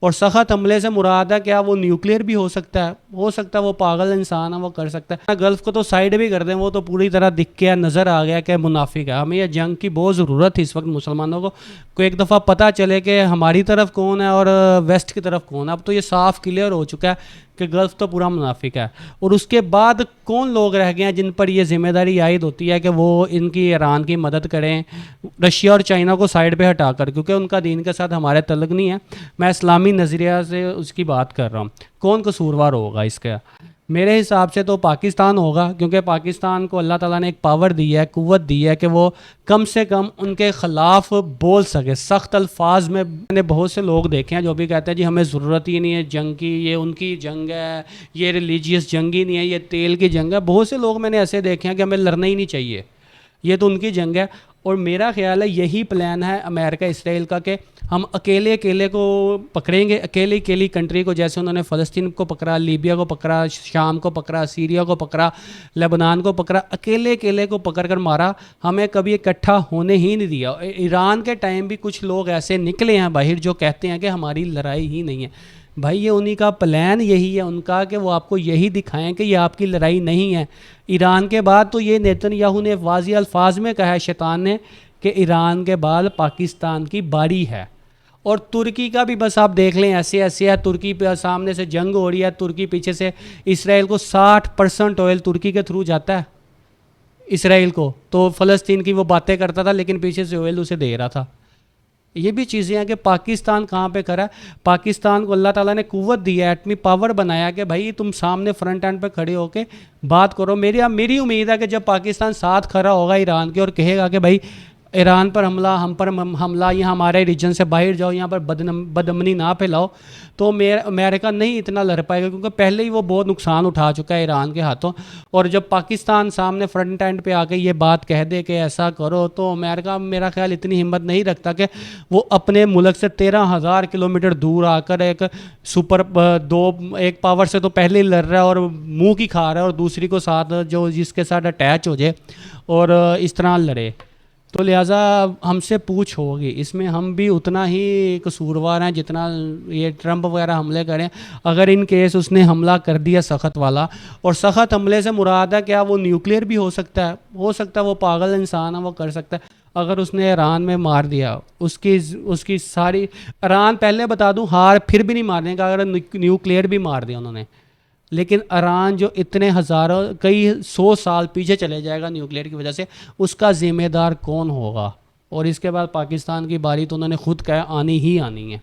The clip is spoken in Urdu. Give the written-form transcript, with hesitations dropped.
اور سخت حملے سے مراد ہے کیا؟ وہ نیوکلیئر بھی ہو سکتا ہے وہ پاگل انسان ہے، وہ کر سکتا ہے۔ گلف کو تو سائیڈ بھی کر دیں، وہ تو پوری طرح دکھ کے نظر آ گیا کہ منافق ہے۔ ہمیں یہ جنگ کی بہت ضرورت تھی اس وقت مسلمانوں کو ایک دفعہ پتہ چلے کہ ہماری طرف کون ہے اور ویسٹ کی طرف کون ہے۔ اب تو یہ صاف کلیئر ہو چکا ہے کہ گلف تو پورا منافق ہے۔ اور اس کے بعد کون لوگ رہ گئے ہیں جن پر یہ ذمہ داری عائد ہوتی ہے کہ وہ ان کی ایران کی مدد کریں، رشیا اور چائنا کو سائیڈ پہ ہٹا کر، کیونکہ ان کا دین کے ساتھ ہمارے تعلق نہیں ہے۔ میں اسلامی نظریہ سے اس کی بات کر رہا ہوں۔ کون قصوروار ہوگا اس کا؟ میرے حساب سے تو پاکستان ہوگا، کیونکہ پاکستان کو اللہ تعالیٰ نے ایک پاور دی ہے، قوت دی ہے کہ وہ کم سے کم ان کے خلاف بول سکے سخت الفاظ میں۔ میں نے بہت سے لوگ دیکھے ہیں جو بھی کہتے ہیں جی ہمیں ضرورت ہی نہیں ہے جنگ کی، یہ ان کی جنگ ہے، یہ ریلیجیس جنگ ہی نہیں ہے، یہ تیل کی جنگ ہے۔ بہت سے لوگ میں نے ایسے دیکھے ہیں کہ ہمیں لڑنا ہی نہیں چاہیے، یہ تو ان کی جنگ ہے۔ اور میرا خیال ہے یہی پلان ہے امریکہ اسرائیل کا کہ ہم اکیلے کو پکڑیں گے، اکیلی کنٹری کو، جیسے انہوں نے فلسطین کو پکڑا، لیبیا کو پکڑا، شام کو پکڑا، سیریا کو پکڑا، لبنان کو پکڑا، اکیلے کو پکڑ کر مارا، ہمیں کبھی اکٹھا ہونے ہی نہیں دیا۔ ایران کے ٹائم بھی کچھ لوگ ایسے نکلے ہیں باہر جو کہتے ہیں کہ ہماری لڑائی ہی نہیں ہے۔ بھائی یہ انہی کا پلان یہی ہے ان کا کہ وہ آپ کو یہی دکھائیں کہ یہ آپ کی لڑائی نہیں ہے۔ ایران کے بعد تو یہ نیتن یاہو نے واضح الفاظ میں کہا ہے شیطان نے کہ ایران کے بعد پاکستان کی باری ہے۔ اور ترکی کا بھی بس آپ دیکھ لیں، ایسے ہے، ترکی پہ سامنے سے جنگ ہو رہی ہے، ترکی پیچھے سے، اسرائیل کو 60% آئل ترکی کے تھرو جاتا ہے اسرائیل کو، تو فلسطین کی وہ باتیں کرتا تھا لیکن پیچھے سے آئل اسے دے رہا تھا۔ یہ بھی چیزیں ہیں کہ پاکستان کہاں پہ کھڑا ہے۔ پاکستان کو اللہ تعالیٰ نے قوت دی ہے، ایٹمی پاور بنایا کہ بھائی تم سامنے فرنٹ اینڈ پہ کھڑے ہو کے بات کرو۔ میری امید ہے کہ جب پاکستان ساتھ کھڑا ہوگا ایران کے اور کہے گا کہ بھائی ایران پر حملہ، ہم پر حملہ، یہاں ہمارے ریجن سے باہر جاؤ، یہاں پر بدامنی نہ پھیلاؤ، تو امریکہ نہیں اتنا لڑ پائے گا، کیونکہ پہلے ہی وہ بہت نقصان اٹھا چکا ہے ایران کے ہاتھوں۔ اور جب پاکستان سامنے فرنٹ اینڈ پہ آ کے یہ بات کہہ دے کہ ایسا کرو، تو امریکہ میرا خیال اتنی ہمت نہیں رکھتا کہ وہ اپنے ملک سے 13,000 کلومیٹر دور آ کر ایک پاور سے تو پہلے ہی لڑ رہا ہے اور منہ کی کھا رہا ہے، اور دوسری کو ساتھ جو جس کے ساتھ اٹیچ ہو جائے اور اس طرح لڑے۔ تو لہٰذا ہم سے پوچھ ہوگی، اس میں ہم بھی اتنا ہی قصوروار ہیں جتنا یہ ٹرمپ وغیرہ حملے کریں۔ اگر ان کیس اس نے حملہ کر دیا سخت والا، اور سخت حملے سے مراد ہے کیا؟ وہ نیوکلیئر بھی ہو سکتا ہے وہ پاگل انسان ہے، وہ کر سکتا ہے۔ اگر اس نے ایران میں مار دیا، اس کی ساری ایران، پہلے بتا دوں، ہار پھر بھی نہیں مارنے کا اگر نیوکلیئر بھی مار دیا انہوں نے، لیکن ایران جو اتنے ہزاروں کئی 100 سال پیچھے چلے جائے گا نیوکلیئر کی وجہ سے، اس کا ذمہ دار کون ہوگا؟ اور اس کے بعد پاکستان کی باری تو انہوں نے خود کہا آنی ہی آنی ہے۔